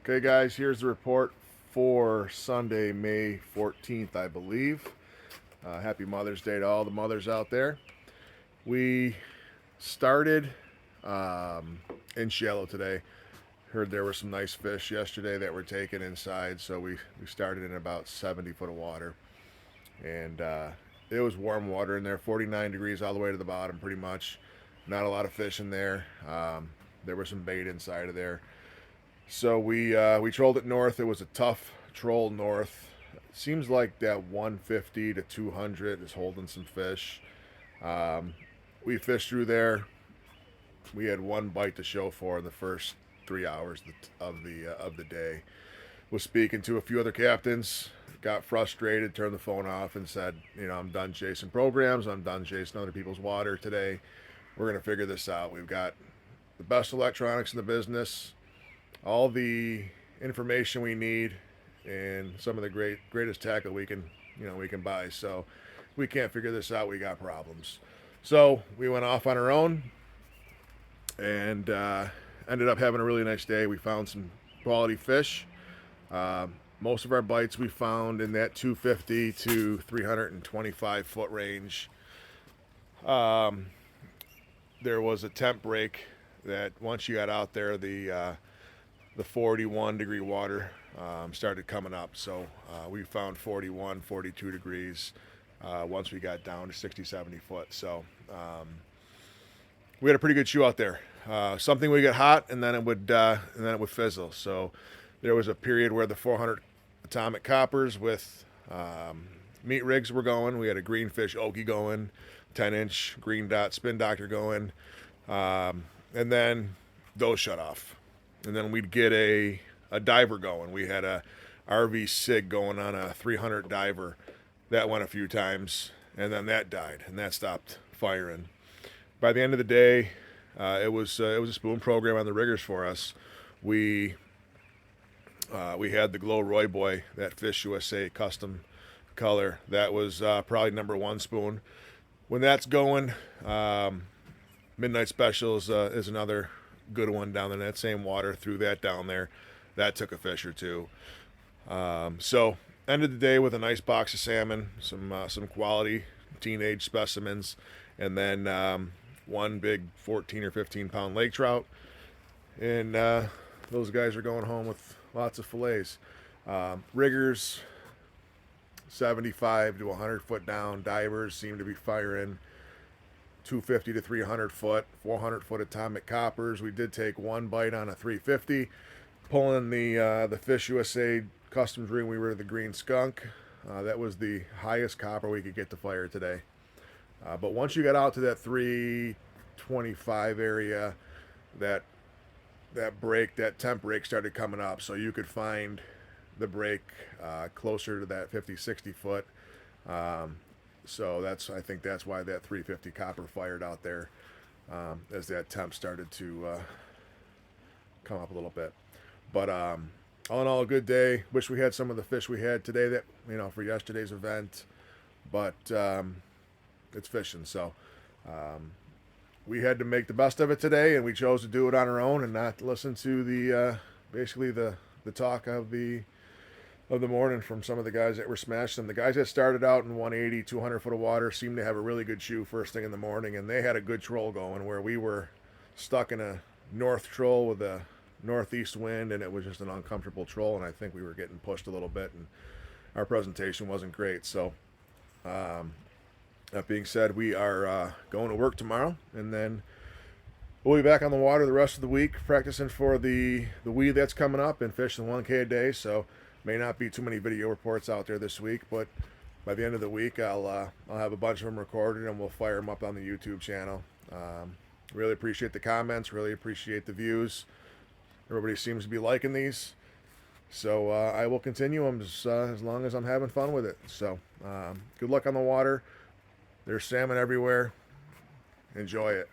Okay, guys, here's the report for Sunday, May 14th, I believe. Happy Mother's Day to all the mothers out there. We started in shallow today. Heard there were some nice fish yesterday that were taken inside, so we started in about 70 foot of water. And it was warm water in there, 49 degrees all the way to the bottom, pretty much. Not a lot of fish in there. There was some bait inside of there. So we trolled it north. It was a tough troll north. It seems like that 150 to 200 is holding some fish. We fished through there. We had one bite to show for in the first 3 hours of the day. Was speaking to a few other captains. Got frustrated, turned the phone off, and said, I'm done chasing programs. I'm done chasing other people's water today. We're gonna figure this out. We've got the best electronics in the business, all the information we need, and some of the greatest tackle we can buy. So we can't figure this out. We got problems. So we went off on our own and ended up having a really nice day. We found some quality fish. Most of our bites we found in that 250 to 325 foot range. There was a temp break that once you got out there, the 41 degree water started coming up. So we found 41, 42 degrees once we got down to 60, 70 foot. So we had a pretty good shoe out there. Something would get hot and then it would fizzle. So there was a period where the 400 atomic coppers with meat rigs were going. We had a greenfish okie going, 10-inch green dot spin doctor going, and then those shut off. And then we'd get a diver going. We had a RV SIG going on a 300 diver. That went a few times, and then that died, and that stopped firing. By the end of the day, it was a spoon program on the riggers for us. We had the Glow Roy Boy, that Fish USA custom color. That was probably number one spoon. When that's going, Midnight Special is another good one down in that same water. Threw that down there. That took a fish or two. So ended the day with a nice box of salmon, some quality teenage specimens, and then one big 14 or 15 pound lake trout. And those guys are going home with lots of fillets. Riggers, 75 to 100 foot down. Divers seem to be firing 250 to 300 foot, 400 foot atomic coppers. We did take one bite on a 350, pulling the Fish USA customs ring. We were the Green Skunk. That was the highest copper we could get to fire today. But once you got out to that 325 area, that temp break started coming up, so you could find the break closer to that 50, 60 foot. So I think that's why that 350 copper fired out there as that temp started to come up a little bit. But all in all, a good day. Wish we had some of the fish we had today that for yesterday's event, but it's fishing, so we had to make the best of it today, and we chose to do it on our own and not listen to the basically the talk of the morning from some of the guys that were smashing them. The guys that started out in 180, 200 foot of water seemed to have a really good shoe first thing in the morning, and they had a good troll going, where we were stuck in a north troll with a northeast wind, and it was just an uncomfortable troll, and I think we were getting pushed a little bit, and our presentation wasn't great. So that being said, we are going to work tomorrow, and then we'll be back on the water the rest of the week, practicing for the weed that's coming up and fishing 1K a day. So may not be too many video reports out there this week, but by the end of the week, I'll have a bunch of them recorded, and we'll fire them up on the YouTube channel. Really appreciate the comments. Really appreciate the views. Everybody seems to be liking these, so I will continue them as long as I'm having fun with it. So good luck on the water. There's salmon everywhere. Enjoy it.